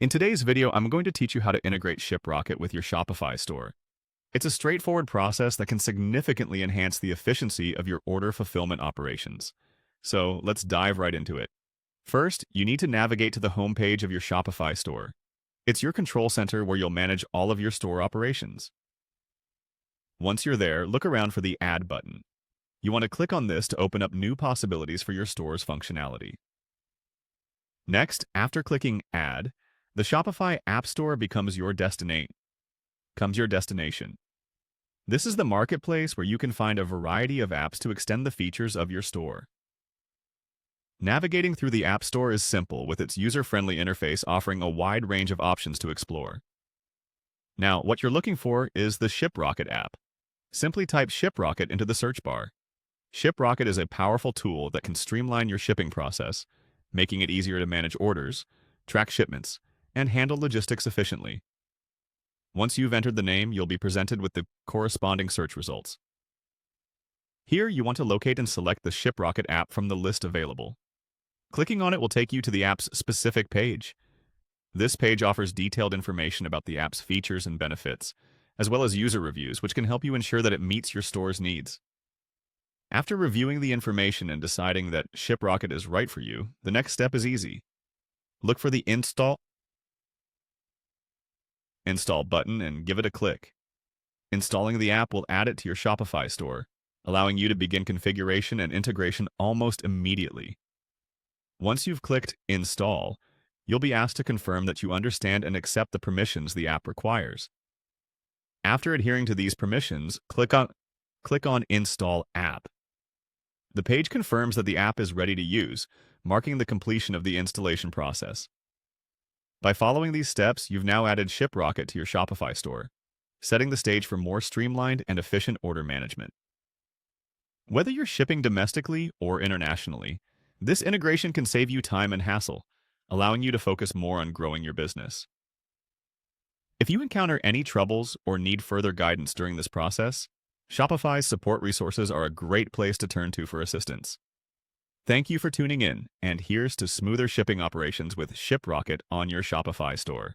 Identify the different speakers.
Speaker 1: In today's video, I'm going to teach you how to integrate Shiprocket with your Shopify store. It's a straightforward process that can significantly enhance the efficiency of your order fulfillment operations. So let's dive right into it. First, you need to navigate to the homepage of your Shopify store. It's your control center where you'll manage all of your store operations. Once you're there, look around for the Add button. You want to click on this to open up new possibilities for your store's functionality. Next, after clicking Add, the Shopify App Store becomes your destination. This is the marketplace where you can find a variety of apps to extend the features of your store. Navigating through the App Store is simple, with its user-friendly interface offering a wide range of options to explore. Now, what you're looking for is the Shiprocket app. Simply type Shiprocket into the search bar. Shiprocket is a powerful tool that can streamline your shipping process, making it easier to manage orders, track shipments, and handle logistics efficiently. Once you've entered the name, you'll be presented with the corresponding search results. Here, you want to locate and select the Shiprocket app from the list available. Clicking on it will take you to the app's specific page. This page offers detailed information about the app's features and benefits, as well as user reviews, which can help you ensure that it meets your store's needs. After reviewing the information and deciding that Shiprocket is right for you, the next step is easy. Look for the Install button and give it a click. Installing the app will add it to your Shopify store, allowing you to begin configuration and integration almost immediately. Once you've clicked Install, you'll be asked to confirm that you understand and accept the permissions the app requires. After adhering to these permissions, click on Install App. The page confirms that the app is ready to use, marking the completion of the installation process. By following these steps, you've now added Shiprocket to your Shopify store, setting the stage for more streamlined and efficient order management. Whether you're shipping domestically or internationally, this integration can save you time and hassle, allowing you to focus more on growing your business. If you encounter any troubles or need further guidance during this process, Shopify's support resources are a great place to turn to for assistance. Thank you for tuning in, and here's to smoother shipping operations with Shiprocket on your Shopify store.